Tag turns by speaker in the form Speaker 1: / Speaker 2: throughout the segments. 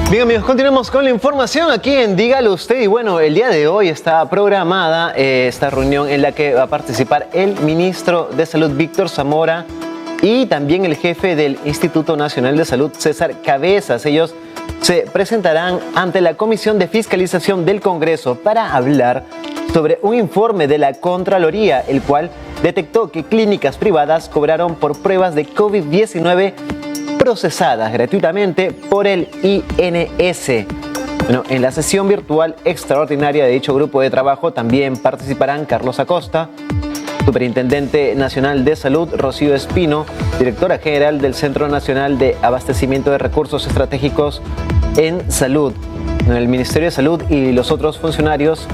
Speaker 1: Bien, amigos, continuamos con la información aquí en Dígalo Usted. Y bueno, el día de hoy está programada esta reunión en la que va a participar el ministro de Salud, Víctor Zamora, y también el jefe del Instituto Nacional de Salud, César Cabezas. Ellos se presentarán ante la Comisión de Fiscalización del Congreso para hablar sobre un informe de la Contraloría, el cual detectó que clínicas privadas cobraron por pruebas de COVID-19 procesadas gratuitamente por el INS. Bueno, en la sesión virtual extraordinaria de dicho grupo de trabajo también participarán Carlos Acosta, Superintendente Nacional de Salud, Rocío Espino, Directora General del Centro Nacional de Abastecimiento de Recursos Estratégicos en Salud. El Ministerio de Salud y los otros funcionarios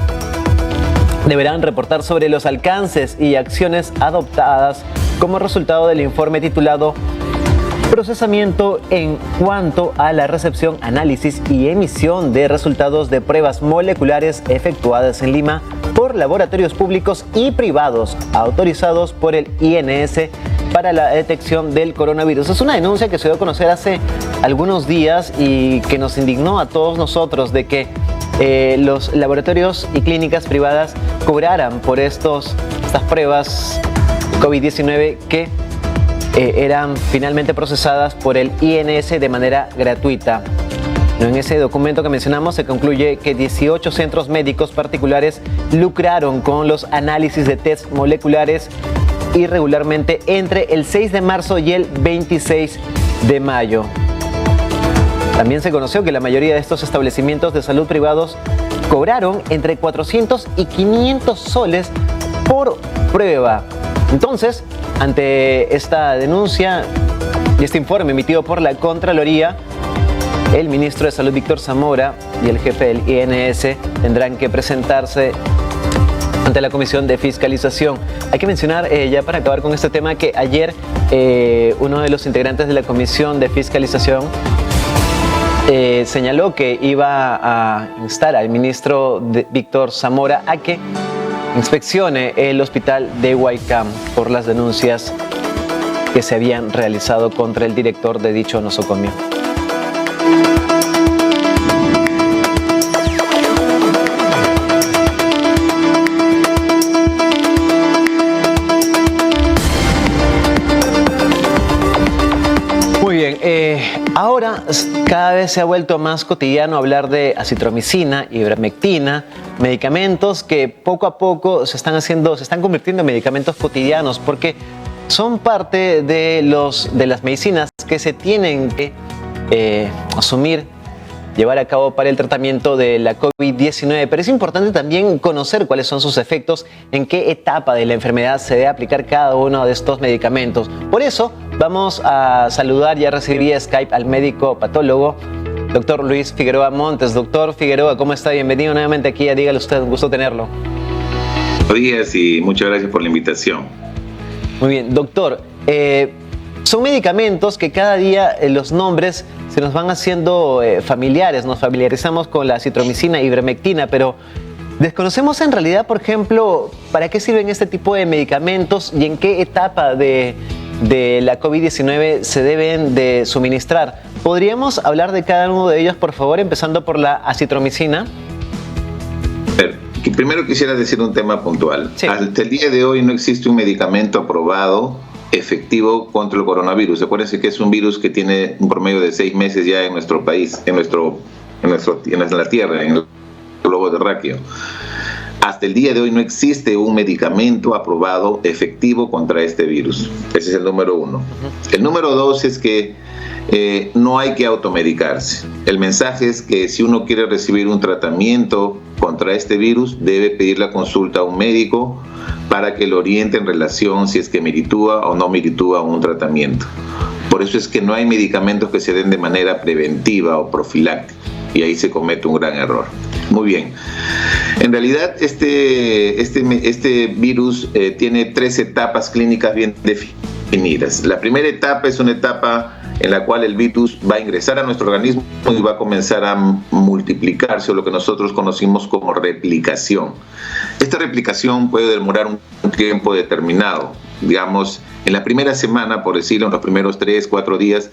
Speaker 1: deberán reportar sobre los alcances y acciones adoptadas como resultado del informe titulado Procesamiento en cuanto a la recepción, análisis y emisión de resultados de pruebas moleculares efectuadas en Lima por laboratorios públicos y privados autorizados por el INS para la detección del coronavirus. Es una denuncia que se dio a conocer hace algunos días y que nos indignó a todos nosotros de que los laboratorios y clínicas privadas cobraran por estas pruebas COVID-19 que eran finalmente procesadas por el INS de manera gratuita. En ese documento que mencionamos se concluye que 18 centros médicos particulares lucraron con los análisis de test moleculares irregularmente entre el 6 de marzo y el 26 de mayo. También se conoció que la mayoría de estos establecimientos de salud privados cobraron entre 400 y 500 soles por prueba. Entonces, ante esta denuncia y este informe emitido por la Contraloría, el ministro de Salud, Víctor Zamora, y el jefe del INS tendrán que presentarse ante la Comisión de Fiscalización. Hay que mencionar, ya para acabar con este tema, que ayer uno de los integrantes de la Comisión de Fiscalización señaló que iba a instar al ministro Víctor Zamora a que inspeccione el hospital de Huaycán por las denuncias que se habían realizado contra el director de dicho nosocomio. Muy bien, ahora cada vez se ha vuelto más cotidiano hablar de acitromicina, ivermectina, medicamentos que poco a poco se están convirtiendo en medicamentos cotidianos porque son parte de las medicinas que se tienen que asumir, llevar a cabo para el tratamiento de la COVID-19. Pero es importante también conocer cuáles son sus efectos, en qué etapa de la enfermedad se debe aplicar cada uno de estos medicamentos. Por eso vamos a saludar y a recibir vía Skype al médico patólogo, doctor Luis Figueroa Montes. Doctor Figueroa, ¿cómo está? Bienvenido nuevamente aquí a Dígale Usted, un gusto tenerlo.
Speaker 2: Buenos días y muchas gracias por la invitación.
Speaker 1: Muy bien, doctor. Son medicamentos que cada día los nombres se nos van haciendo familiares, nos familiarizamos con la acitromicina, ivermectina, pero desconocemos en realidad, por ejemplo, para qué sirven este tipo de medicamentos y en qué etapa de la COVID-19 se deben de suministrar. ¿Podríamos hablar de cada uno de ellos, por favor, empezando por la acitromicina?
Speaker 2: Primero quisiera decir un tema puntual. Sí. Hasta el día de hoy no existe un medicamento aprobado efectivo contra el coronavirus. Acuérdense que es un virus que tiene un promedio de 6 meses ya en nuestro país, en la Tierra, en el globo terráqueo. Hasta el día de hoy no existe un medicamento aprobado efectivo contra este virus. Ese es el número 1. El número 2 es que no hay que automedicarse. El mensaje es que si uno quiere recibir un tratamiento contra este virus, debe pedir la consulta a un médico para que lo oriente en relación si es que meritúa o no meritúa un tratamiento. Por eso es que no hay medicamentos que se den de manera preventiva o profiláctica, y ahí se comete un gran error. Muy bien. En realidad, este virus tiene 3 etapas clínicas bien definidas. La primera etapa es una etapa en la cual el virus va a ingresar a nuestro organismo y va a comenzar a multiplicarse, o lo que nosotros conocimos como replicación. Esta replicación puede demorar un tiempo determinado, digamos, en la primera semana, por decirlo, en los primeros 3, 4 días,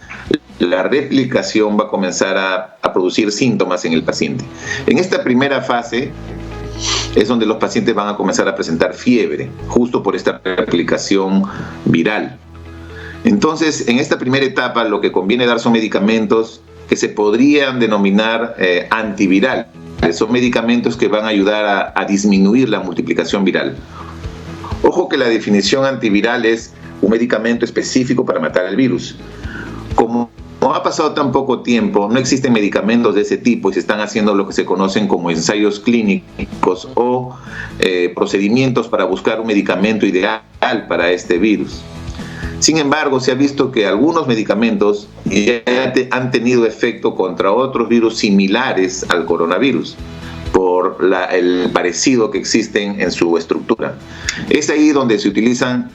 Speaker 2: la replicación va a comenzar a producir síntomas en el paciente. En esta primera fase es donde los pacientes van a comenzar a presentar fiebre, justo por esta replicación viral. Entonces, en esta primera etapa, lo que conviene dar son medicamentos que se podrían denominar antivirales. Son medicamentos que van a ayudar a disminuir la multiplicación viral. Ojo que la definición antiviral es un medicamento específico para matar el virus. Como ha pasado tan poco tiempo, no existen medicamentos de ese tipo y se están haciendo lo que se conocen como ensayos clínicos o procedimientos para buscar un medicamento ideal para este virus. Sin embargo, se ha visto que algunos medicamentos ya han tenido efecto contra otros virus similares al coronavirus por el parecido que existen en su estructura. Es ahí donde se utilizan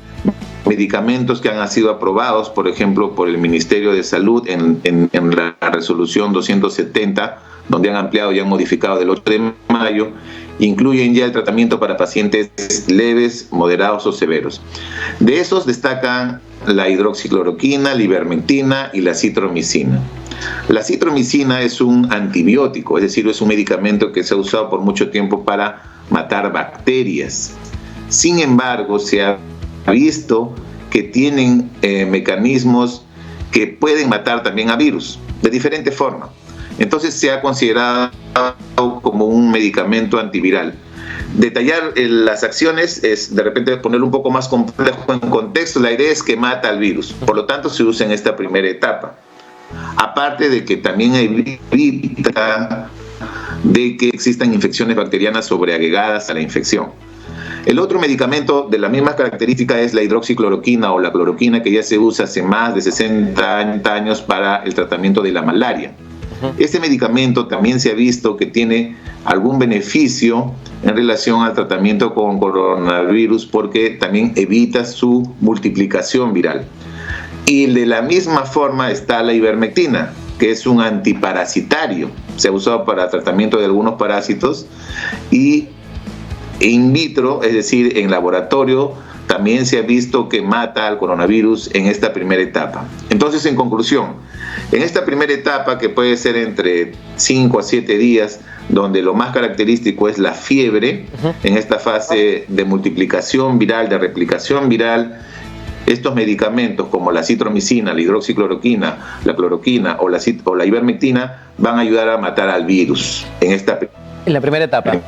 Speaker 2: medicamentos que han sido aprobados, por ejemplo, por el Ministerio de Salud en la resolución 270, donde han ampliado y han modificado del 8 de mayo, incluyen ya el tratamiento para pacientes leves, moderados o severos. De esos destacan la hidroxicloroquina, la ivermectina y la citromicina. La citromicina es un antibiótico, es decir, es un medicamento que se ha usado por mucho tiempo para matar bacterias. Sin embargo, se ha visto que tienen mecanismos que pueden matar también a virus de diferente forma. Entonces se ha considerado como un medicamento antiviral. Detallar las acciones es de repente ponerlo un poco más complejo en contexto. La idea es que mata al virus, por lo tanto se usa en esta primera etapa. Aparte de que también evita de que existan infecciones bacterianas sobreagregadas a la infección. El otro medicamento de la misma característica es la hidroxicloroquina o la cloroquina, que ya se usa hace más de 60 años para el tratamiento de la malaria. Este medicamento también se ha visto que tiene algún beneficio en relación al tratamiento con coronavirus porque también evita su multiplicación viral. Y de la misma forma está la ivermectina, que es un antiparasitario. Se ha usado para tratamiento de algunos parásitos y in vitro, es decir, en laboratorio, también se ha visto que mata al coronavirus en esta primera etapa. Entonces, en conclusión, en esta primera etapa, que puede ser entre 5 a 7 días, donde lo más característico es la fiebre, en esta fase de multiplicación viral, de replicación viral, estos medicamentos como la citromicina, la hidroxicloroquina, la cloroquina o la ivermectina van a ayudar a matar al virus en la primera etapa.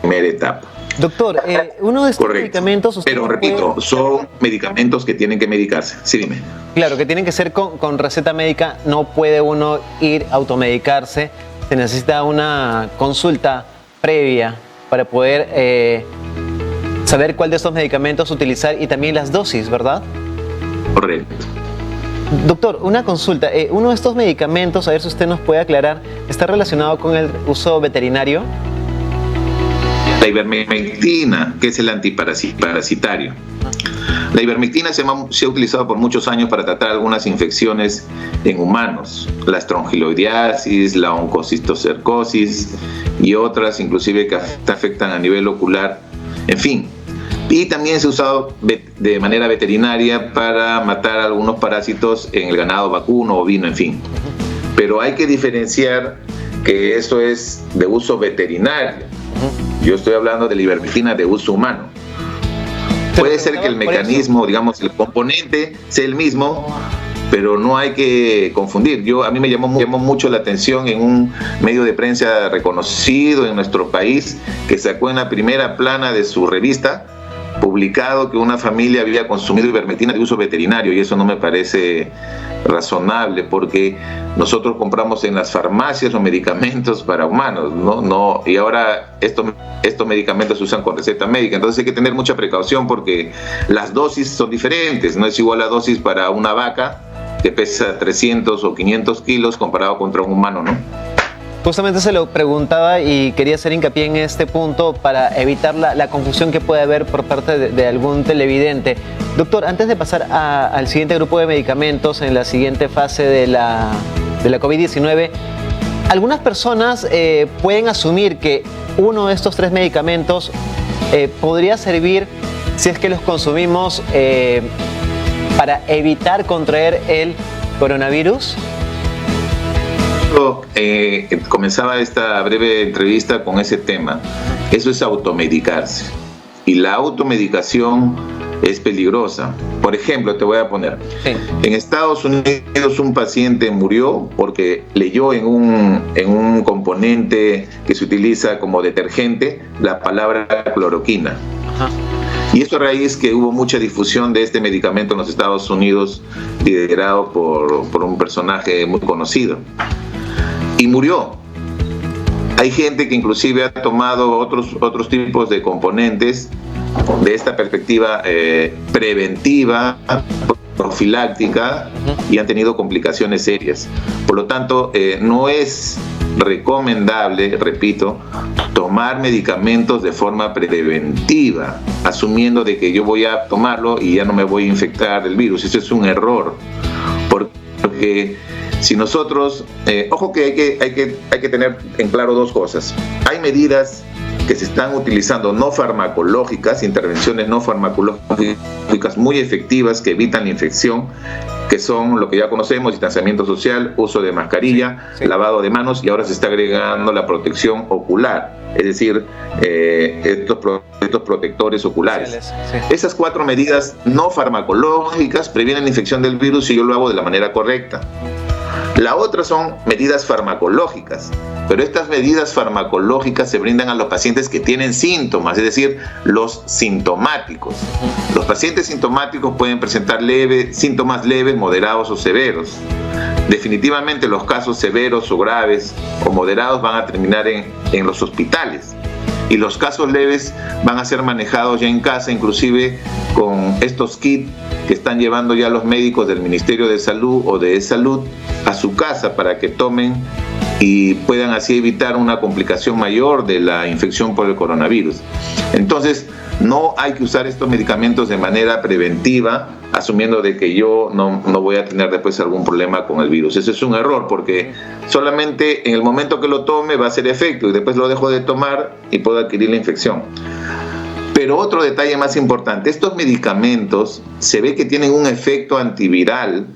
Speaker 1: Doctor, uno de estos medicamentos...
Speaker 2: Pero repito, son medicamentos que tienen que medicarse. Sí, dime.
Speaker 1: Claro, que tienen que ser con receta médica. No puede uno ir a automedicarse. Se necesita una consulta previa para poder saber cuál de estos medicamentos utilizar y también las dosis, ¿verdad?
Speaker 2: Correcto.
Speaker 1: Doctor, una consulta. Uno de estos medicamentos, a ver si usted nos puede aclarar, ¿está relacionado con el uso veterinario?
Speaker 2: La ivermectina, que es el antiparasitario. La ivermectina se ha utilizado por muchos años para tratar algunas infecciones en humanos, la estrongiloidiasis, la oncocistocercosis y otras inclusive que afectan a nivel ocular, en fin. Y también se ha usado de manera veterinaria para matar algunos parásitos en el ganado vacuno, ovino, en fin. Pero hay que diferenciar que eso es de uso veterinario. Yo estoy hablando de la ivermectina de uso humano. Puede ser que el mecanismo, digamos, el componente sea el mismo, pero no hay que confundir. A mí me llamó mucho la atención en un medio de prensa reconocido en nuestro país, que sacó en la primera plana de su revista, publicado que una familia había consumido ivermectina de uso veterinario, y eso no me parece razonable, porque nosotros compramos en las farmacias los medicamentos para humanos, ¿no? Y ahora estos medicamentos se usan con receta médica, entonces hay que tener mucha precaución porque las dosis son diferentes. No es igual la dosis para una vaca que pesa 300 o 500 kilos comparado contra un humano, ¿no?
Speaker 1: Justamente se lo preguntaba y quería hacer hincapié en este punto para evitar la confusión que puede haber por parte de algún televidente. Doctor, antes de pasar al siguiente grupo de medicamentos en la siguiente fase de la COVID-19, algunas personas pueden asumir que uno de estos 3 medicamentos podría servir si es que los consumimos para evitar contraer el coronavirus?
Speaker 2: Comenzaba esta breve entrevista con ese tema. Eso es automedicarse. Y la automedicación es peligrosa. Por ejemplo, te voy a poner. Sí. En Estados Unidos un paciente murió porque leyó en un componente que se utiliza como detergente la palabra cloroquina. Ajá. Y esto a raíz que hubo mucha difusión de este medicamento en los Estados Unidos, liderado por un personaje muy conocido. Y murió. Hay gente que inclusive ha tomado otros tipos de componentes de esta perspectiva preventiva, profiláctica, y han tenido complicaciones serias. Por lo tanto, no es recomendable, repito, tomar medicamentos de forma preventiva, asumiendo de que yo voy a tomarlo y ya no me voy a infectar del virus. Eso es un error, porque si nosotros, ojo que hay que tener en claro dos cosas. Hay medidas que se están utilizando no farmacológicas, intervenciones no farmacológicas muy efectivas que evitan la infección, que son lo que ya conocemos: distanciamiento social, uso de mascarilla, sí. Lavado de manos, y ahora se está agregando la protección ocular, es decir, estos protectores oculares. Sí. Esas 4 medidas no farmacológicas previenen la infección del virus si yo lo hago de la manera correcta. La otra son medidas farmacológicas, pero estas medidas farmacológicas se brindan a los pacientes que tienen síntomas, es decir, los sintomáticos. Los pacientes sintomáticos pueden presentar síntomas leves, moderados o severos. Definitivamente los casos severos o graves o moderados van a terminar en los hospitales. Y los casos leves van a ser manejados ya en casa, inclusive con estos kits que están llevando ya los médicos del Ministerio de Salud o de Salud a su casa para que tomen y puedan así evitar una complicación mayor de la infección por el coronavirus. Entonces, no hay que usar estos medicamentos de manera preventiva, asumiendo de que yo no voy a tener después algún problema con el virus. Ese es un error, porque solamente en el momento que lo tome va a hacer efecto y después lo dejo de tomar y puedo adquirir la infección. Pero otro detalle más importante: estos medicamentos se ve que tienen un efecto antiviral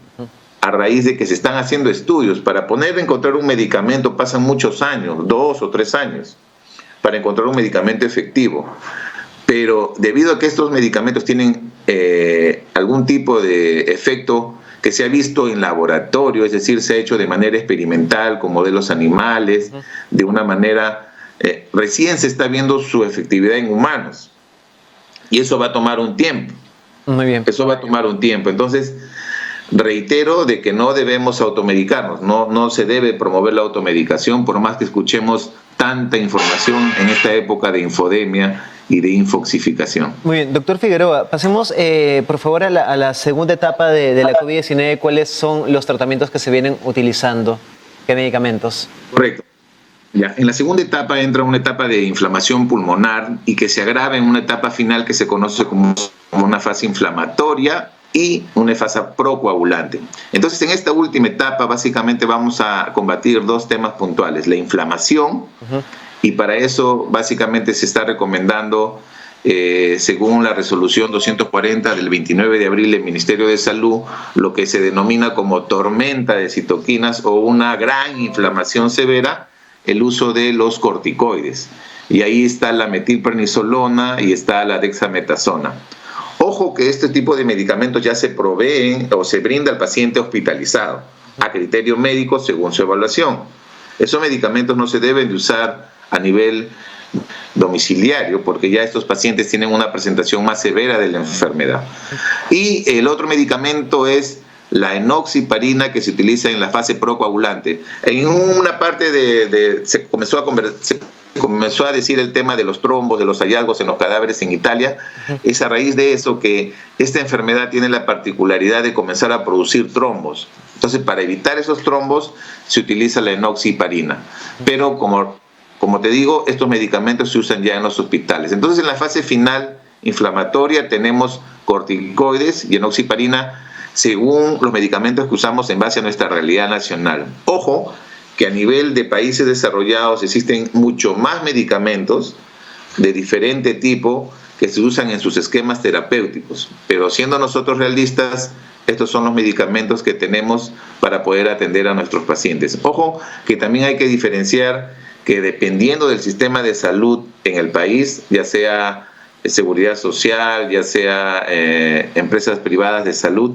Speaker 2: a raíz de que se están haciendo estudios. Para encontrar un medicamento pasan muchos años, 2 o 3 años, para encontrar un medicamento efectivo. Pero debido a que estos medicamentos tienen algún tipo de efecto que se ha visto en laboratorio, es decir, se ha hecho de manera experimental con modelos animales, de una manera, recién se está viendo su efectividad en humanos. Y eso va a tomar un tiempo.
Speaker 1: Muy bien.
Speaker 2: Eso va a tomar un tiempo. Entonces, reitero de que no debemos automedicarnos, no se debe promover la automedicación, por más que escuchemos tanta información en esta época de infodemia y de infoxificación.
Speaker 1: Muy bien, doctor Figueroa, pasemos por favor a la segunda etapa de la COVID-19. ¿Cuáles son los tratamientos que se vienen utilizando? ¿Qué medicamentos?
Speaker 2: Correcto. Ya, en la segunda etapa entra una etapa de inflamación pulmonar y que se agrava en una etapa final que se conoce como una fase inflamatoria y una fase procoagulante. Entonces, en esta última etapa básicamente vamos a combatir 2 temas puntuales: la inflamación, y para eso básicamente se está recomendando, según la resolución 240 del 29 de abril del Ministerio de Salud, lo que se denomina como tormenta de citoquinas o una gran inflamación severa, el uso de los corticoides. Y ahí está la metilprednisolona y está la dexametasona. Ojo que este tipo de medicamentos ya se proveen o se brinda al paciente hospitalizado a criterio médico según su evaluación. Esos medicamentos no se deben de usar a nivel domiciliario porque ya estos pacientes tienen una presentación más severa de la enfermedad. Y el otro medicamento es la enoxiparina, que se utiliza en la fase procoagulante. En una parte se comenzó a decir el tema de los trombos, de los hallazgos en los cadáveres en Italia. Es a raíz de eso que esta enfermedad tiene la particularidad de comenzar a producir trombos. Entonces, para evitar esos trombos se utiliza la enoxiparina. Pero como te digo, estos medicamentos se usan ya en los hospitales. Entonces, en la fase final inflamatoria tenemos corticoides y enoxiparina según los medicamentos que usamos en base a nuestra realidad nacional. Ojo que a nivel de países desarrollados existen mucho más medicamentos de diferente tipo que se usan en sus esquemas terapéuticos, pero siendo nosotros realistas, estos son los medicamentos que tenemos para poder atender a nuestros pacientes. Ojo, que también hay que diferenciar que dependiendo del sistema de salud en el país, ya sea seguridad social, ya sea empresas privadas de salud,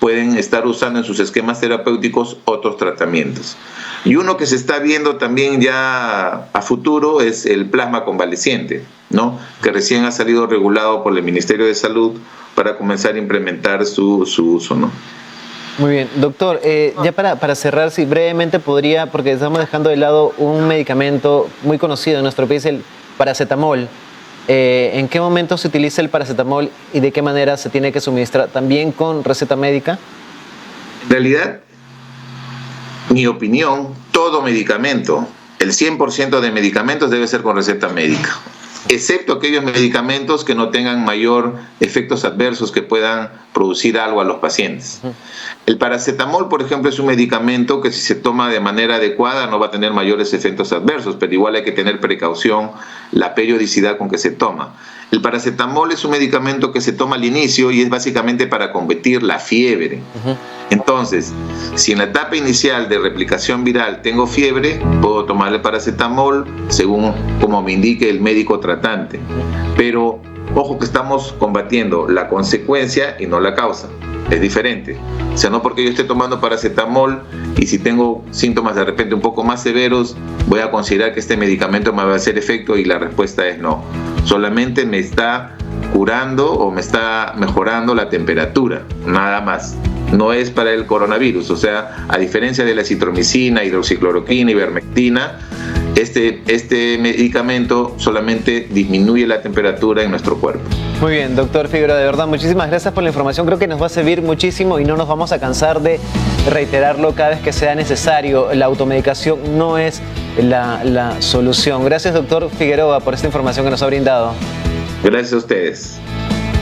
Speaker 2: pueden estar usando en sus esquemas terapéuticos otros tratamientos. Y uno que se está viendo también ya a futuro es el plasma convaleciente, ¿no? Que recién ha salido regulado por el Ministerio de Salud para comenzar a implementar su uso, ¿no?
Speaker 1: Muy bien, doctor, ya para cerrar, si brevemente podría, porque estamos dejando de lado un medicamento muy conocido en nuestro país, el paracetamol. ¿En qué momento se utiliza el paracetamol y de qué manera se tiene que suministrar? ¿También con receta médica?
Speaker 2: En realidad, mi opinión, todo medicamento, el 100% de medicamentos debe ser con receta médica, excepto aquellos medicamentos que no tengan mayor efectos adversos que puedan producir algo a los pacientes. El paracetamol, por ejemplo, es un medicamento que si se toma de manera adecuada no va a tener mayores efectos adversos, pero igual hay que tener precaución la periodicidad con que se toma. El paracetamol es un medicamento que se toma al inicio y es básicamente para combatir la fiebre. Entonces, si en la etapa inicial de replicación viral tengo fiebre, puedo tomar el paracetamol según como me indique el médico tratante. Pero ojo que estamos combatiendo la consecuencia y no la causa. Es diferente. O sea, no porque yo esté tomando paracetamol y si tengo síntomas de repente un poco más severos, voy a considerar que este medicamento me va a hacer efecto y la respuesta es no. Solamente me está curando o me está mejorando la temperatura, nada más. No es para el coronavirus. O sea, a diferencia de la acitromicina, hidroxicloroquina, ivermectina, este medicamento solamente disminuye la temperatura en nuestro cuerpo.
Speaker 1: Muy bien, doctor Figueroa, de verdad, muchísimas gracias por la información. Creo que nos va a servir muchísimo y no nos vamos a cansar de reiterarlo cada vez que sea necesario. La automedicación no es la solución. Gracias, doctor Figueroa, por esta información que nos ha brindado.
Speaker 2: Gracias a ustedes.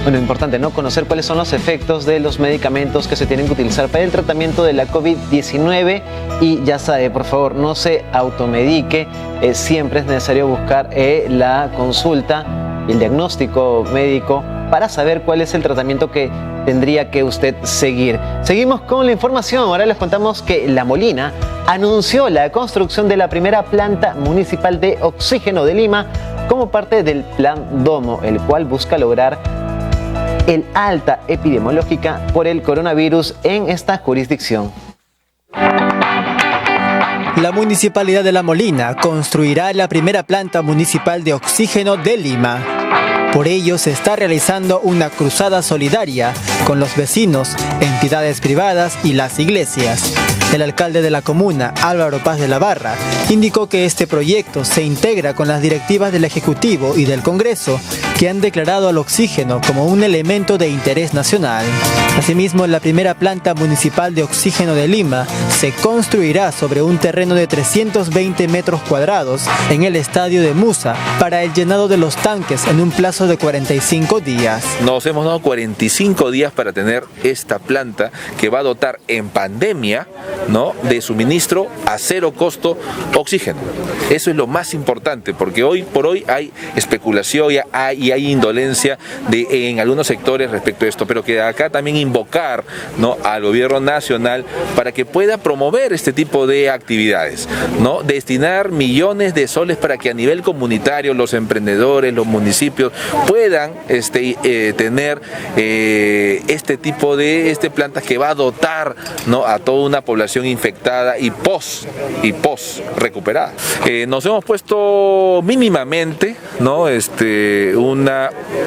Speaker 1: Bueno, importante, ¿no? Conocer cuáles son los efectos de los medicamentos que se tienen que utilizar para el tratamiento de la COVID-19 y ya sabe, por favor, no se automedique. Siempre es necesario buscar la consulta y el diagnóstico médico para saber cuál es el tratamiento que tendría que usted seguir. Seguimos con la información. Ahora les contamos que La Molina anunció la construcción de la primera planta municipal de oxígeno de Lima como parte del Plan Domo, el cual busca lograr el alta epidemiológica por el coronavirus en esta jurisdicción.
Speaker 3: La Municipalidad de La Molina construirá la primera planta municipal de oxígeno de Lima. Por ello se está realizando una cruzada solidaria con los vecinos, entidades privadas y las iglesias. El alcalde de la comuna, Álvaro Paz de la Barra, indicó que este proyecto se integra con las directivas del Ejecutivo y del Congreso, que han declarado al oxígeno como un elemento de interés nacional. Asimismo, la primera planta municipal de oxígeno de Lima se construirá sobre un terreno de 320 metros cuadrados en el estadio de Musa para el llenado de los tanques en un plazo de 45 días.
Speaker 4: Nos hemos dado 45 días para tener esta planta que va a dotar en pandemia, ¿no?, de suministro a cero costo oxígeno. Eso es lo más importante, porque hoy por hoy hay especulación y hay indolencia en algunos sectores respecto a esto, pero que acá también invocar, ¿no?, al gobierno nacional para que pueda promover este tipo de actividades, ¿no?, destinar millones de soles para que a nivel comunitario los emprendedores, los municipios puedan tener este tipo de plantas que va a dotar, ¿no?, a toda una población infectada y post recuperada. Nos hemos puesto mínimamente, ¿no?,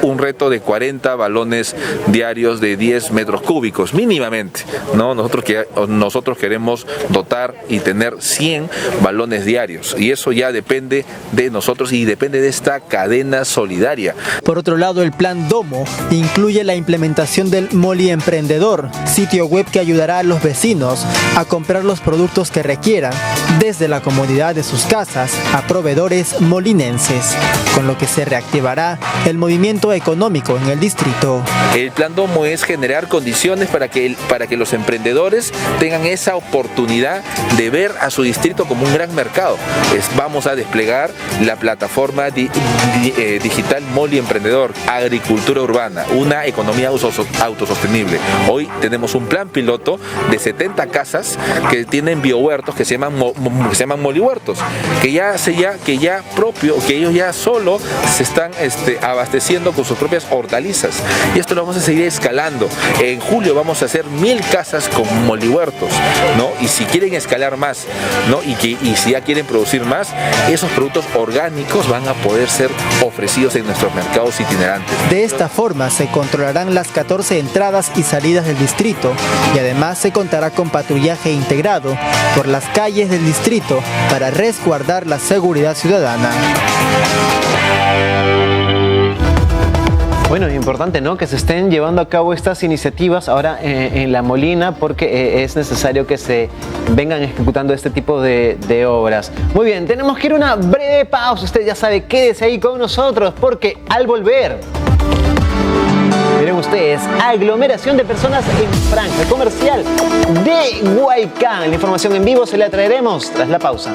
Speaker 4: un reto de 40 balones diarios de 10 metros cúbicos, mínimamente, ¿no? Nosotros queremos dotar y tener 100 balones diarios y eso ya depende de nosotros y depende de esta cadena solidaria.
Speaker 3: Por otro lado, el Plan Domo incluye la implementación del Moli Emprendedor, sitio web que ayudará a los vecinos a comprar los productos que requieran desde la comodidad de sus casas a proveedores molinenses, con lo que se reactivará el movimiento económico en el distrito.
Speaker 4: El Plan Domo es generar condiciones para que los emprendedores tengan esa oportunidad de ver a su distrito como un gran mercado. Vamos a desplegar la plataforma digital Moli Emprendedor, agricultura urbana, una economía autosostenible. Hoy tenemos un plan piloto de 70 casas que tienen biohuertos que se llaman molihuertos, que ellos ya solo se están abasteciendo con sus propias hortalizas, y esto lo vamos a seguir escalando. En julio vamos a hacer 1000 casas con molihuertos, ¿no? Y si quieren escalar más, ¿no? y si ya quieren producir más, esos productos orgánicos van a poder ser ofrecidos en nuestros mercados itinerantes.
Speaker 3: De esta forma se controlarán las 14 entradas y salidas del distrito, y además se contará con patrullaje integrado por las calles del distrito para resguardar la seguridad ciudadana.
Speaker 1: Bueno, es importante, ¿no?, que se estén llevando a cabo estas iniciativas ahora en La Molina, porque es necesario que se vengan ejecutando este tipo de obras. Muy bien, tenemos que ir a una breve pausa. Usted ya sabe, quédese ahí con nosotros, porque al volver, miren ustedes, aglomeración de personas en franja comercial de Huaycán. La información en vivo se la traeremos tras la pausa.